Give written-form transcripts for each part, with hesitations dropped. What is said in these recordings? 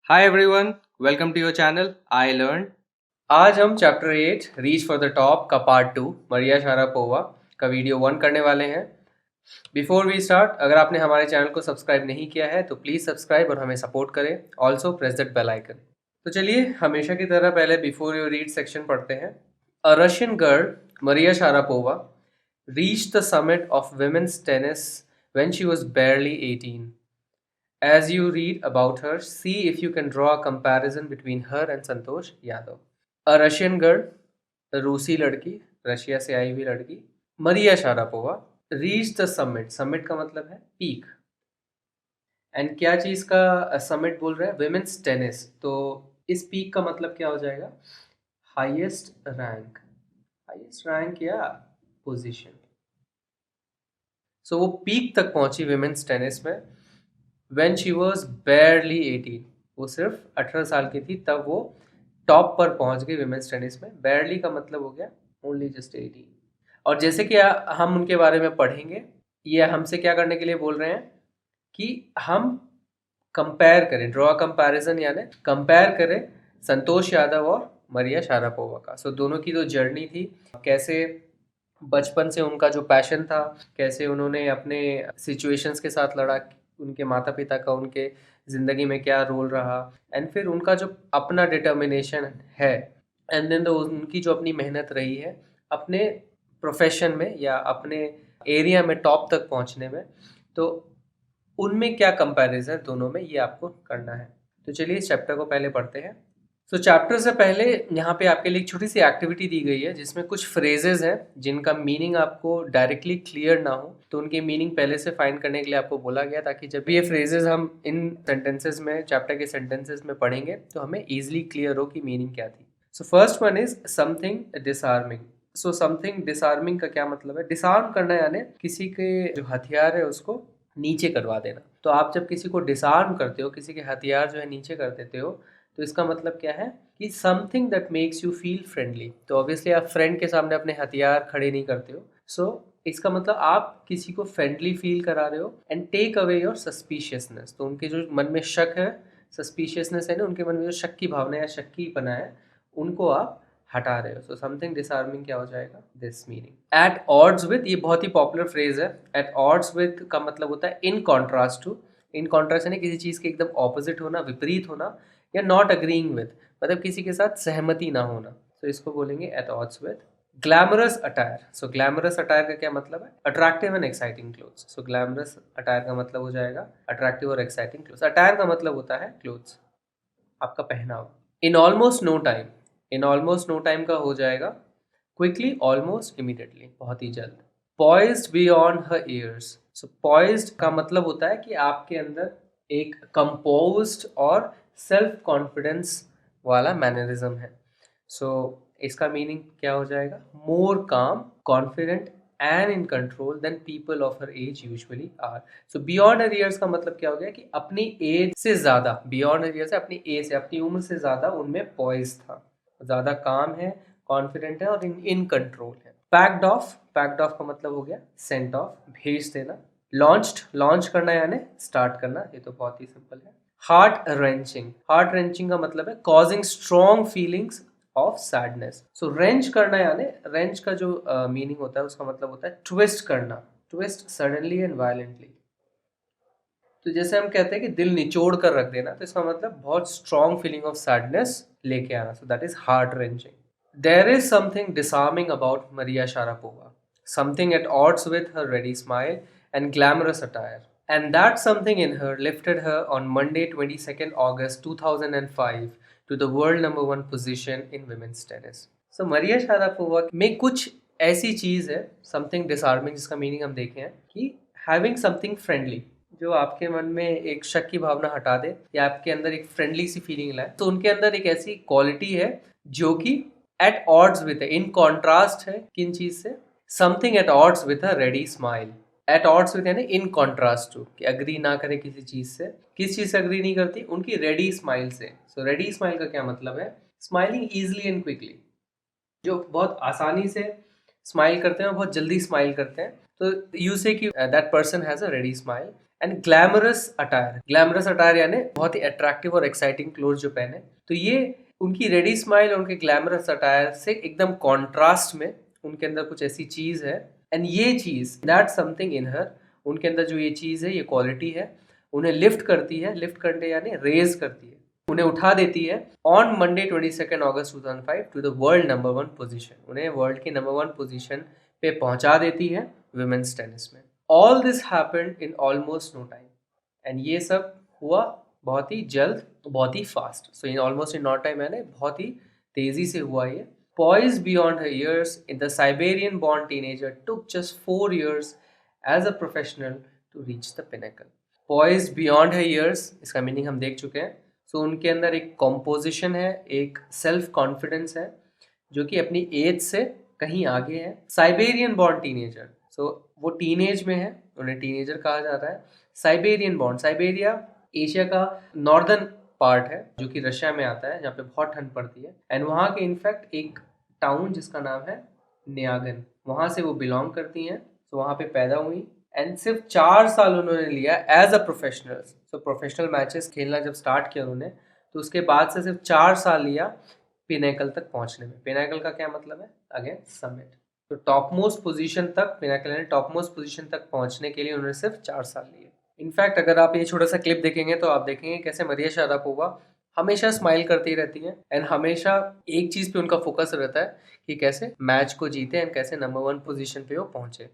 Hi everyone, welcome to your channel I Learn। आज हम chapter 8 reach for the top का part 2 मरिया Sharapova का video 1 करने वाले हैं। बिफोर वी स्टार्ट, अगर आपने हमारे चैनल को सब्सक्राइब नहीं किया है तो प्लीज़ सब्सक्राइब और हमें सपोर्ट करें। Also press that bell icon. तो चलिए हमेशा की तरह पहले बिफोर यू रीड सेक्शन पढ़ते हैं। A Russian girl Maria Sharapova reached the summit of women's tennis when she was barely 18। As you read about her, see if you can draw a comparison between her and Santosh Yadav। A Russian girl, रूसी लड़की, Russia से आई हुई लड़की, Maria Sharapova reach the summit. Summit का मतलब है peak. And क्या चीज का समिट बोल रहे हैं? Women's tennis. तो इस पीक का मतलब क्या हो जाएगा? हाईएस्ट रैंक, हाईएस्ट रैंक या पोजीशन। सो वो पीक तक पहुंची विमेन्स टेनिस में व्हेन शी वाज barely 18। वो सिर्फ 18 साल की थी तब वो टॉप पर पहुंच गई विमेन्स टेनिस में। barely का मतलब हो गया ओनली जस्ट 18। और जैसे कि हम उनके बारे में पढ़ेंगे, ये हमसे क्या करने के लिए बोल रहे हैं कि हम कंपेयर करें, ड्रॉ कंपैरिजन, यानी कंपेयर करें संतोष यादव और मरिया शारापोवा का। सो दोनों की जो जर्नी थी, कैसे बचपन से उनका जो पैशन था, कैसे उन्होंने अपने सिचुएशंस के साथ लड़ा, उनके माता पिता का उनके ज़िंदगी में क्या रोल रहा, एंड फिर उनका जो अपना डिटर्मिनेशन है, एंड देन उनकी जो अपनी मेहनत रही है अपने प्रोफेशन में या अपने एरिया में टॉप तक पहुंचने में। तो उनमें क्या कंपैरिजन दोनों में, ये आपको करना है। तो चलिए इस चैप्टर को पहले पढ़ते हैं। तो चैप्टर से पहले यहाँ पे आपके लिए एक छोटी सी एक्टिविटी दी गई है जिसमें कुछ फ्रेजेस हैं जिनका मीनिंग आपको डायरेक्टली क्लियर ना हो, तो उनके मीनिंग पहले से फाइंड करने के लिए आपको बोला गया, ताकि जब भी ये फ्रेजेस हम इन सेंटेंसेस में, चैप्टर के सेंटेंसेस में पढ़ेंगे तो हमें ईजिली क्लियर हो कि मीनिंग क्या थी। So first one is something disarming. So something disarming का क्या मतलब है? डिसआर्म करना यानी किसी के जो हथियार है उसको नीचे करवा देना। तो आप जब किसी को डिसआर्म करते हो, किसी के हथियार जो है नीचे कर देते हो, तो इसका मतलब क्या है कि something that makes you feel friendly. तो ऑब्वियसली आप फ्रेंड के सामने अपने हथियार खड़े नहीं करते हो। सो इसका मतलब आप किसी को फ्रेंडली फील करा रहे हो। And take away your suspiciousness. तो उनके जो मन में शक है, सस्पिशियसनेस है ना, उनके मन में जो शक की भावना या शक्की बना है, उनको आप हटा रहे हो। सो समथिंग डिसआर्मिंग क्या हो जाएगा? This meaning. At odds with, ये बहुत ही पॉपुलर फ्रेज है। एट ऑड्स विद का मतलब होता है in contrast to. In contrast यानी किसी चीज़ के एकदम ऑपोजिट होना, विपरीत होना, या नॉट अग्रीइंग विद मतलब किसी के साथ सहमति ना होना। तो इसको बोलेंगे at odds with. Glamorous attire. So glamorous attire का क्या मतलब है? Attractive and exciting clothes. So glamorous attire का मतलब हो जाएगा अट्रैक्टिव और एक्साइटिंग क्लोथ्स। अटायर का मतलब होता है क्लोथ्स, आपका पहनावा। In almost no time. In almost no time का हो जाएगा क्विकली, ऑलमोस्ट, इमीडिएटली, बहुत ही जल्द। Poised beyond her years. So poised का मतलब होता है कि आपके अंदर एक कंपोज्ड और सेल्फ कॉन्फिडेंस वाला मैनरिज्म है। सो इसका मीनिंग क्या हो जाएगा? More calm, confident and in control than people of her age usually are. So beyond her years का मतलब क्या हो गया कि अपनी एज से ज्यादा, बियॉन्ड हर ईयर्स से अपनी एज से, अपनी उम्र से ज्यादा उनमें पॉइज था, ज्यादा काम है, कॉन्फिडेंट है और इन कंट्रोल है। पैक्ड ऑफ, पैक्ड ऑफ का मतलब हो गया सेंट ऑफ, भेज देना। लॉन्च्ड, लॉन्च करना यानी स्टार्ट करना, ये तो बहुत ही सिंपल है। हार्ट रेंचिंग, हार्ट रेंचिंग का मतलब है causing strong feelings of sadness. So wrench करना यानी, रेंच का जो मीनिंग होता है उसका मतलब होता है ट्विस्ट करना, ट्विस्ट सडनली एंड वायलेंटली। तो जैसे हम कहते हैं कि दिल निचोड़ कर रख देना, तो इसका मतलब बहुत स्ट्रॉन्ग फीलिंग ऑफ सैडनेस लेके आना। So that is heart wrenching. There is something disarming about Maria Sharapova, something at odds with her ready smile and glamorous attire. And that something in her lifted her on Monday, 22nd August 2005 to the world number 1 position in women's tennis. So Maria Sharapova में कुछ ऐसी चीज़ है, something disarming, जिसका meaning हम देखें हैं कि having something friendly, जो आपके मन में एक शक की भावना हटा दे या आपके अंदर एक फ्रेंडली सी फीलिंग लाए। तो उनके अंदर एक ऐसी क्वालिटी है जो कि एट ऑड्स विद है, इन कॉन्ट्रास्ट है किन चीज से? Something at odds with a ready smile. At odds with यानी इन कॉन्ट्रास्ट टू, कि अग्री ना करे किसी चीज से। किस चीज से अग्री नहीं करती? उनकी रेडी स्माइल से। सो रेडी स्माइल का क्या मतलब है? स्माइलिंग इजिली एंड क्विकली, जो बहुत आसानी से स्माइल करते हैं और बहुत जल्दी स्माइल करते हैं। तो यू से कि that person has a ready smile and glamorous attire यानी बहुत ही अट्रैक्टिव और एक्साइटिंग क्लोथ जो पहने। तो ये उनकी रेडी स्माइल और उनके ग्लैमरस अटायर से एकदम कॉन्ट्रास्ट में उनके अंदर कुछ ऐसी चीज है, एंड ये चीज दैट समथिंग इन हर, उनके अंदर जो ये चीज है, ये क्वालिटी है, उन्हें लिफ्ट करती है, लिफ्ट करने यानी रेज करती है, उन्हें उठा देती है on Monday 22 August 2005 to the world number 1 position, उन्हें वर्ल्ड की नंबर 1 पोजीशन पे पहुंचा देती है विमेंस टेनिस में। All this happened in almost no time, and ये सब हुआ बहुत ही जल्द, बहुत ही fast. So in almost in no time यानी बहुत ही तेजी से हुआ ये। Poised beyond her years, the Siberian-born teenager took just 4 years as a professional to reach the pinnacle. Poised beyond her years, इसका मीनिंग हम देख चुके हैं। सो उनके अंदर एक कॉम्पोजिशन है, एक सेल्फ कॉन्फिडेंस है जो कि अपनी एज से कहीं आगे है। साइबेरियन बॉर्न टीनेजर, सो वो टीनेज में है, उन्हें टीनेजर कहा जाता है। साइबेरियन बॉर्न, साइबेरिया एशिया का नॉर्दर्न पार्ट है जो कि रशिया में आता है, जहाँ पे बहुत ठंड पड़ती है, एंड वहाँ के इनफैक्ट एक टाउन जिसका नाम है न्यागन, वहाँ से वो बिलोंग करती हैं। तो वहाँ पे पैदा हुई एंड सिर्फ 4 साल उन्होंने लिया एज अ प्रोफेशनल। तो प्रोफेशनल मैचेस खेलना जब स्टार्ट किया उन्होंने, तो उसके बाद से सिर्फ 4 साल लिया पिनेकल तक पहुँचने में। पिनेकल का क्या मतलब है? Again summit. तो टॉप मोस्ट पोजीशन तक, पिनेकल यानी टॉप मोस्ट पोजीशन तक पहुँचने के लिए उन्होंने सिर्फ 4 साल लिए। इनफैक्ट अगर आप ये छोटा सा क्लिप देखेंगे तो आप देखेंगे कैसे मरिया शारापोवा हमेशा स्माइल करती रहती हैं, एंड हमेशा एक चीज पे उनका फोकस रहता है कि कैसे मैच को जीते एंड कैसे नंबर 1 पोजीशन पे वो पहुंचे।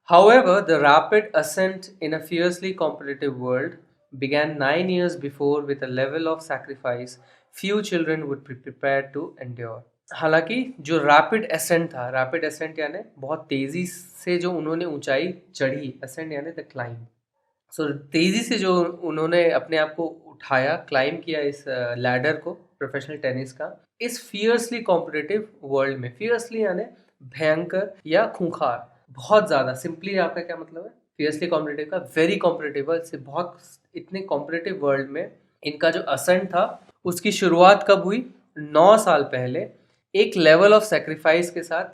However, the rapid ascent in a fiercely competitive world began 9 years before with a level of sacrifice few children would be prepared to endure. हालांकि जो रैपिड एसेंट था, रैपिड एसेंट यानी बहुत तेजी से जो उन्होंने ऊंचाई चढ़ी, एसेंट यानी द क्लाइंब। सो तेजी से जो उन्होंने अपने आप को उठाया, क्लाइम किया इस लैडर को प्रोफेशनल टेनिस का, इस फियर्सली कॉम्पिटिटिव वर्ल्ड में। फियर्सली यानी भयंकर या खूंखार, बहुत ज़्यादा। सिंपली आपका क्या मतलब है फियर्सली कॉम्पिटिटिव का? Very competitive. से बहुत इतने कॉम्पिटिटिव वर्ल्ड में इनका जो असेंट था उसकी शुरुआत कब हुई? 9 साल पहले, एक लेवल ऑफ सेक्रीफाइस के साथ,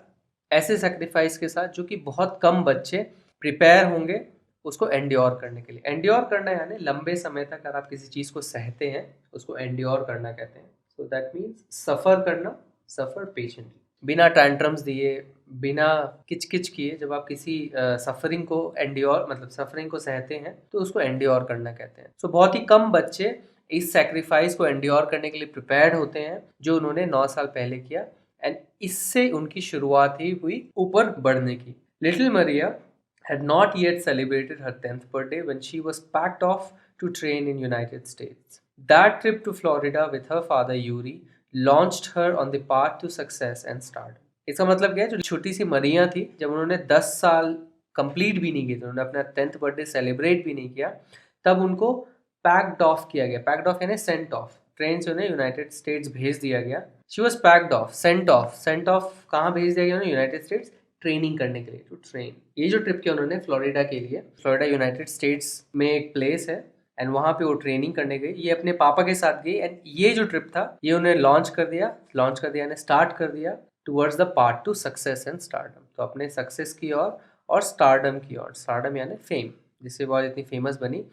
ऐसे सेक्रीफाइस के साथ जो कि बहुत कम बच्चे प्रिपेयर होंगे उसको एंड्योर करने के लिए। एंड्योर करना यानी लंबे समय तक अगर आप किसी चीज़ को सहते हैं उसको एंड्योर करना कहते हैं। सो दैट मीन्स सफ़र करना, सफ़र पेशेंटली, बिना टैंट्रम्स दिए, बिना किचकिच किए। जब आप किसी सफरिंग को एंड्योर, मतलब सफरिंग को सहते हैं, तो उसको एंड्योर करना कहते हैं। सो बहुत ही कम बच्चे इस सेक्रीफाइस को एंड्योर करने के लिए प्रिपेयर्ड होते हैं जो उन्होंने 9 साल पहले किया, एंड इससे उनकी शुरुआत ही हुई ऊपर बढ़ने की। Little Maria had not yet celebrated her 10th birthday when she was packed off to train in United States. That trip to Florida with her father Yuri launched her on the path to success and stardom. इसका मतलब क्या है? जो छोटी सी मरिया थी, जब उन्होंने 10 साल कंप्लीट भी नहीं किए थे, उन्होंने अपना 10th बर्थडे सेलिब्रेट भी नहीं किया, तब उनको पैक्ड ऑफ किया गया। पैक्ड ऑफ यानी सेंट ऑफ, ट्रेन से उन्हें यूनाइटेड स्टेट्स भेज दिया गया। She was packed off, sent off. Sent off कहाँ भेज दिया गया उन्हें? यूनाइटेड स्टेट्स, ट्रेनिंग करने के लिए, टू ट्रेन। ये जो ट्रिप किया उन्होंने फ्लोरिडा के लिए, फ्लोरिडा यूनाइटेड स्टेट्स में एक प्लेस है, एंड वहाँ पे वो ट्रेनिंग करने गई। ये अपने पापा के साथ गई, एंड ये जो ट्रिप था ये उन्हें लॉन्च कर दिया यानी स्टार्ट कर दिया towards the part two success and stardom. तो अपने सक्सेस की ओर और स्टारडम की ओर। स्टारडम यानी फेम, जिससे बहुत इतनी फेमस बनी।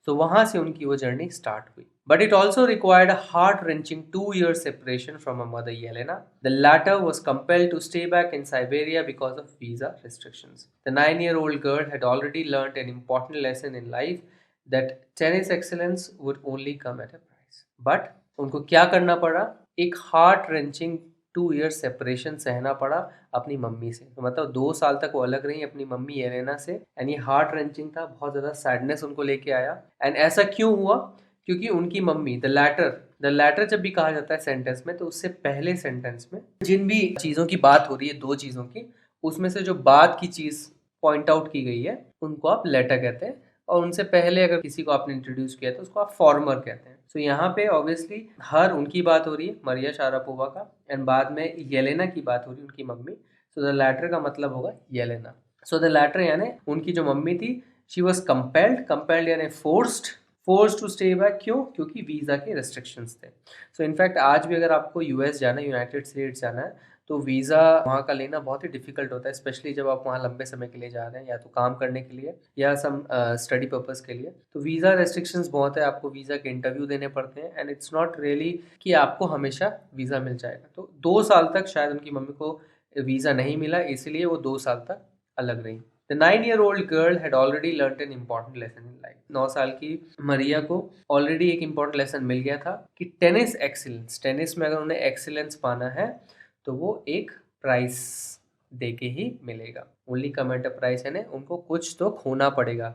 तो वहाँ से उनकी वो जर्नी स्टार्ट हुई। But it also required a heart-wrenching 2-year separation from her mother Yelena. The latter was compelled to stay back in Siberia because of visa restrictions. The 9-year-old girl had already learned an important lesson in life, that tennis excellence would only come at a price. But उनको क्या करना पड़ा? एक heart-wrenching 2-year separation सहना पड़ा अपनी mummy से। तो मतलब 2 साल तक वो अलग रही अपनी मम्मी येलेना से, एंड ये heart-wrenching था, बहुत ज़्यादा सैडनेस उनको लेके आया। एंड ऐसा क्यों हुआ? क्योंकि उनकी मम्मी, द लैटर जब भी कहा जाता है सेंटेंस में, तो उससे पहले सेंटेंस में जिन भी चीज़ों की बात हो रही है, 2 चीज़ों की, उसमें से जो बाद की चीज़ पॉइंट आउट की गई है उनको आप लेटर कहते हैं, और उनसे पहले अगर किसी को आपने इंट्रोड्यूस किया तो उसको आप फॉर्मर कहते हैं। तो यहाँ पे ऑब्वियसली हर उनकी बात हो रही है, मरिया शारापोवा का, एंड बाद में येलेना की बात हो रही है, उनकी मम्मी। सो द लैटर का मतलब होगा येलेना। सो द लैटर यानी उनकी जो मम्मी थी, शी वॉज कंपेल्ड यानी फोर्स टू स्टे बैक। क्यों? क्योंकि वीज़ा के रेस्ट्रिक्शंस थे। सो इनफैक्ट आज भी अगर आपको यूएस जाना है, यूनाइटेड स्टेट्स जाना है, तो वीज़ा वहाँ का लेना बहुत ही डिफ़िकल्ट होता है, स्पेशली जब आप वहाँ लंबे समय के लिए जा रहे हैं, या तो काम करने के लिए या सम स्टडी पर्पज़ के लिए। तो वीज़ा रेस्ट्रिक्शंस बहुत है, आपको वीज़ा के इंटरव्यू देने पड़ते हैं, एंड इट्स नॉट रियली कि आपको हमेशा वीज़ा मिल जाएगा। तो 2 साल तक शायद उनकी मम्मी को वीज़ा नहीं मिला, इसलिए वो 2 साल तक अलग रहीं। The 9-year-old girl had already learnt an important lesson in life. 9 साल की मरिया को ऑलरेडी एक इम्पॉर्टेंट लेसन मिल गया था कि टेनिस एक्सीलेंस, टेनिस में अगर उन्हें एक्सीलेंस पाना है तो वो एक प्राइस दे के ही मिलेगा। Only come at a price, यानी उनको कुछ तो खोना पड़ेगा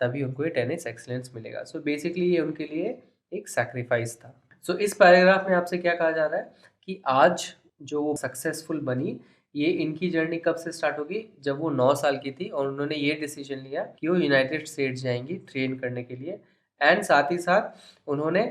तभी उनको ये टेनिस एक्सीलेंस मिलेगा। सो बेसिकली ये उनके लिए एक सैक्रिफाइस था। सो इस पैराग्राफ में आपसे क्या कहा जा रहा है कि आज जो वो सक्सेसफुल बनी, ये इनकी जर्नी कब से स्टार्ट होगी, जब वो 9 साल की थी और उन्होंने ये डिसीजन लिया कि वो यूनाइटेड स्टेट्स जाएंगी ट्रेन करने के लिए, एंड साथ ही साथ उन्होंने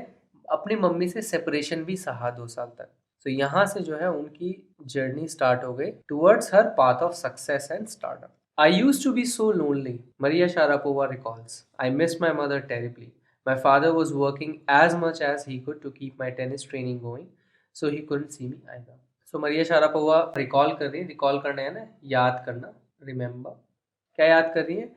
अपनी मम्मी से सेपरेशन भी सहा 2 साल तक। तो यहाँ से जो है उनकी जर्नी स्टार्ट हो गई towards her path of success and startup. I used to be so lonely, Maria Sharapova recalls. I missed my mother terribly. My father was working as much as he could to keep my tennis training going, so he couldn't see me either. So Maria Sharapova recall कर रही है, recall करना है ना, याद करना, remember. क्या याद कर रही है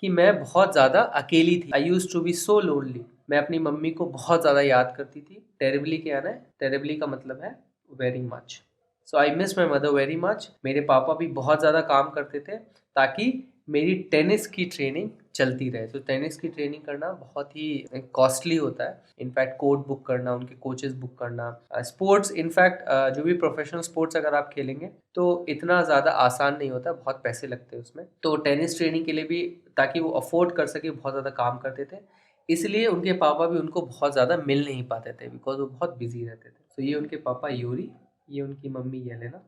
कि मैं बहुत ज़्यादा अकेली थी। I used to be so lonely, मैं अपनी मम्मी को बहुत ज़्यादा याद करती थी। टेरिबली क्या है, टेरिबली का मतलब है very much. So I miss my mother very much. मेरे पापा भी बहुत ज़्यादा काम करते थे ताकि मेरी टेनिस की ट्रेनिंग चलती रहे। तो टेनिस की ट्रेनिंग करना बहुत ही कॉस्टली होता है। इनफैक्ट कोर्ट बुक करना, उनके कोचेस बुक करना, स्पोर्ट्स, इनफैक्ट जो भी प्रोफेशनल स्पोर्ट्स अगर आप खेलेंगे तो इतना ज़्यादा आसान नहीं होता, बहुत पैसे लगते हैं उसमें। तो टेनिस ट्रेनिंग के लिए भी, ताकि वो अफोर्ड कर सके, बहुत ज़्यादा काम करते थे। इसलिए उनके पापा भी उनको बहुत ज़्यादा मिल नहीं पाते थे, बिकॉज वो बहुत बिजी रहते थे। तो ये उनके पापा यूरी, ये उनकी मम्मी Yelena.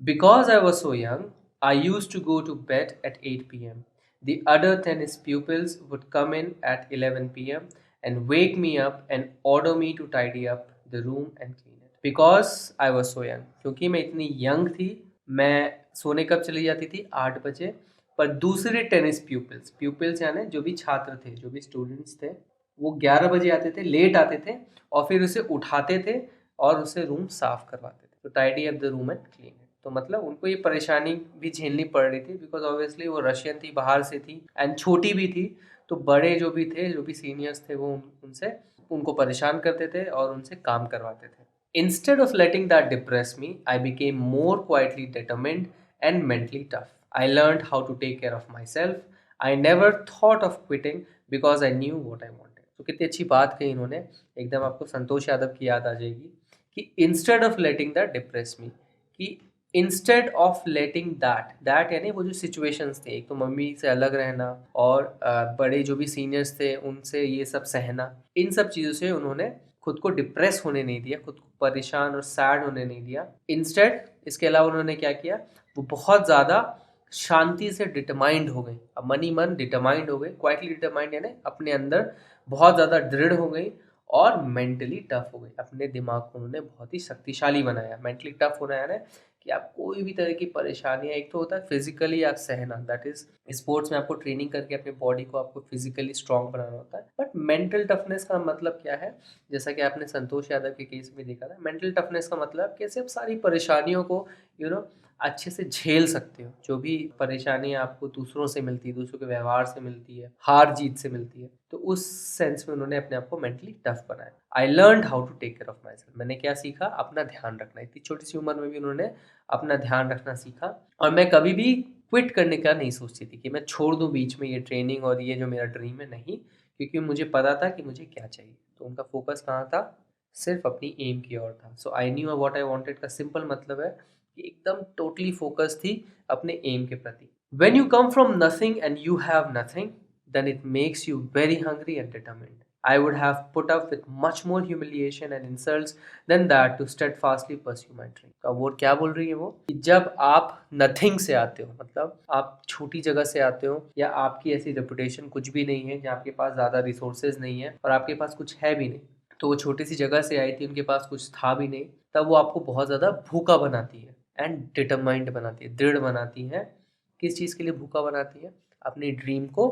Because I was so young, I used to go to bed at 8 p.m. The other tennis pupils would come in at 11 p.m. and wake me up and order me to tidy up the room and clean it. Because I was so young, क्योंकि मैं इतनी young थी, मैं सोने कब चली जाती थी, 8 बजे। पर दूसरे टेनिस प्यूपिल्स यानी जो भी छात्र थे, जो भी स्टूडेंट्स थे, वो 11 बजे आते थे, लेट आते थे, और फिर उसे उठाते थे और उसे रूम साफ करवाते थे। तो tidy up the room and clean it. तो मतलब उनको ये परेशानी भी झेलनी पड़ रही थी, बिकॉज ऑब्वियसली वो रशियन थी, बाहर से थी, एंड छोटी भी थी। तो बड़े जो भी थे, जो भी सीनियर्स थे, वो उनसे उनको परेशान करते थे और उनसे काम करवाते थे। Instead of letting that depress me, I became more quietly determined and mentally tough. I learned how to take care of myself. I never thought of quitting because I knew what I wanted. तो कितनी अच्छी बात कही इन्होंने, एकदम आपको संतोष यादव की याद आ जाएगी कि instead of letting that depress me, कि इंस्टेड ऑफ लेटिंग दैट यानी वो जो सिचुएशंस थे, एक तो मम्मी से अलग रहना और बड़े जो भी सीनियर्स थे उनसे ये सब सहना, इन सब चीज़ों से उन्होंने खुद को डिप्रेस होने नहीं दिया, खुद को परेशान और सैड होने नहीं दिया। इंस्टेड इसके अलावा उन्होंने क्या किया, वो बहुत ज़्यादा शांति से डिटरमाइंड हो गई। अब मनी मन डिटरमाइंड हो गई, क्वाइटली डिटरमाइंड यानी अपने अंदर बहुत ज़्यादा दृढ़ हो गई और मेंटली टफ हो गई। अपने दिमाग को उन्होंने बहुत ही शक्तिशाली बनाया। मेंटली टफ होना है ना कि आप कोई भी तरह की परेशानियाँ, एक तो होता है फिजिकली आप सहना, दैट इज स्पोर्ट्स में आपको ट्रेनिंग करके अपने बॉडी को आपको फिजिकली स्ट्रांग बनाना होता है। बट मेंटल टफनेस का मतलब क्या है, जैसा कि आपने संतोष यादव के केस में देखा था, मेंटल टफनेस का मतलब कैसे आप सारी परेशानियों को अच्छे से झेल सकते हो। जो भी परेशानियाँ आपको दूसरों से मिलती है, दूसरों के व्यवहार से मिलती है, हार जीत से मिलती है, तो उस सेंस में उन्होंने अपने आप को मेंटली टफ बनाया। I learn how to take care of myself. मैंने क्या सीखा, अपना ध्यान रखना। इतनी छोटी सी उम्र में भी उन्होंने अपना ध्यान रखना सीखा। और मैं कभी भी क्विट करने का नहीं सोचती थी कि मैं छोड़ दूं बीच में ये ट्रेनिंग और ये जो मेरा ड्रीम है, नहीं, क्योंकि मुझे पता था कि मुझे क्या चाहिए। तो उनका फोकस कहाँ था, सिर्फ अपनी एम की ओर था। So I knew what I wanted का सिंपल मतलब है कि एकदम टोटली फोकस थी अपने एम के प्रति। When you come from nothing and you have nothing, then it makes you very hungry and determined. I would have put up with much more humiliation and insults than that to steadfastly pursue my dream. अब वो क्या बोल रही है वो, कि जब आप नथिंग से आते हो, मतलब आप छोटी जगह से आते हो, या आपकी ऐसी रेपुटेशन कुछ भी नहीं है, जहाँ आपके पास ज़्यादा रिसोर्सेज नहीं है और आपके पास कुछ है भी नहीं, तो वो छोटी सी जगह से आई थी, उनके पास कुछ था भी नहीं, तब वो आपको बहुत ज़्यादा भूखा बनाती है एंड डिटरमाइंड बनाती है, दृढ़ बनाती है। किस चीज़ के लिए भूखा बनाती है, अपनी ड्रीम को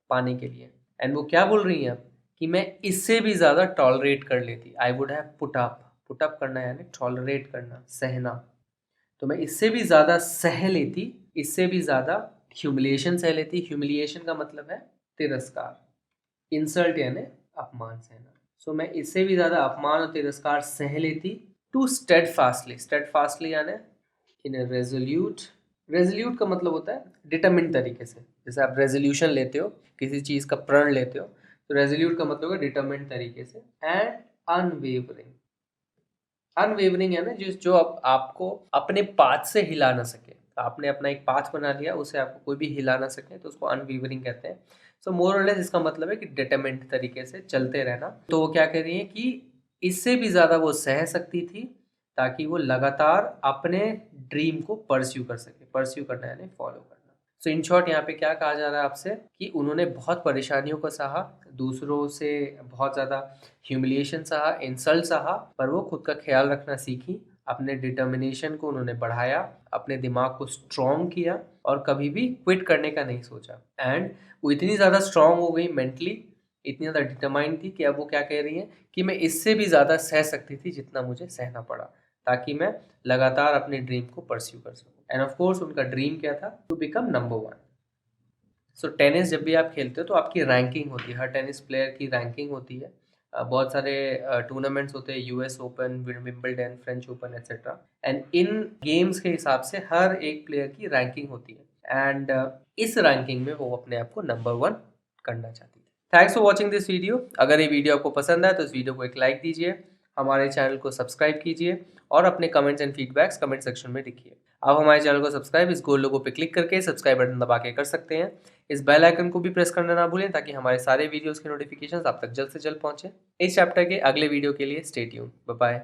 पाने के लिए। एंड वो क्या बोल रही हैं अब, कि मैं इससे भी ज़्यादा टॉलरेट कर लेती। I would have put up करना यानी टॉलरेट करना, सहना। तो मैं इससे भी ज़्यादा सह लेती, इससे भी ज़्यादा ह्यूमिलिएशन सह लेती। ह्यूमिलिएशन का मतलब है तिरस्कार, इंसल्ट यानी अपमान सहना। सो मैं इससे भी ज़्यादा अपमान और तिरस्कार सह लेती। टू स्टेडफास्टली, स्टेडफास्टली यानी इन ए रेजोल्यूट, रेजोल्यूट का मतलब होता है डिटरमिन्ड तरीके से। जैसे आप रेजोल्यूशन लेते हो, किसी चीज़ का प्रण लेते हो, तो रेजोल्यूट का मतलब है डिटरमिन्ड तरीके से। एंड अनवेवरिंग, अनवेवरिंग है ना जो आपको अपने पाथ से हिला ना सके। आपने अपना एक पाथ बना लिया, उसे आपको कोई भी हिला ना सके, तो उसको अनवेवरिंग कहते हैं। सो मोर और लेस इसका मतलब है कि डिटरमिन्ड तरीके से चलते रहना। तो वो क्या कह रही है कि इससे भी ज़्यादा वो सह सकती थी ताकि वो लगातार अपने ड्रीम को परस्यू कर सके। परस्यू करना यानी फॉलो करना। सो इन शॉर्ट यहाँ पे क्या कहा जा रहा है आपसे कि उन्होंने बहुत परेशानियों को सहा, दूसरों से बहुत ज़्यादा ह्यूमिलिएशन सहा, इंसल्ट सहा, पर वो खुद का ख्याल रखना सीखी। अपने डिटर्मिनेशन को उन्होंने बढ़ाया, अपने दिमाग को स्ट्रॉन्ग किया और कभी भी क्विट करने का नहीं सोचा। एंड वो इतनी ज़्यादा स्ट्रॉन्ग हो गई मेंटली, इतनी ज़्यादा डिटरमाइंड थी कि अब वो क्या कह रही है कि मैं इससे भी ज़्यादा सह सकती थी जितना मुझे सहना पड़ा, ताकि मैं लगातार अपने ड्रीम को परस्यू कर सकूं। एंड ऑफ कोर्स उनका ड्रीम क्या था? To become number 1। So tennis जब भी आप खेलते हो तो आपकी रैंकिंग होती है, हर टेनिस प्लेयर की रैंकिंग होती है। बहुत सारे टूर्नामेंट्स होते हैं, US open, Wimbledon, French open etcetera. And in games के हिसाब से हर एक प्लेयर की रैंकिंग होती है। एंड इस रैंकिंग में वो अपने आप को नंबर 1 करना चाहती थी। Thanks for watching this video. अगर ये वीडियो आपको पसंद आए तो इस वीडियो को एक लाइक दीजिए, हमारे चैनल को सब्सक्राइब कीजिए और अपने comments and feedbacks comment section में लिखिए। आप हमारे चैनल को सब्सक्राइब इस गोल लोगो पे क्लिक करके सब्सक्राइब बटन दबा के कर सकते हैं। इस बेल आइकन को भी प्रेस करना ना भूलें ताकि हमारे सारे वीडियोस के नोटिफिकेशंस आप तक जल्द से जल्द पहुंचे। इस चैप्टर के अगले वीडियो के लिए स्टे ट्यून्ड। Bye bye.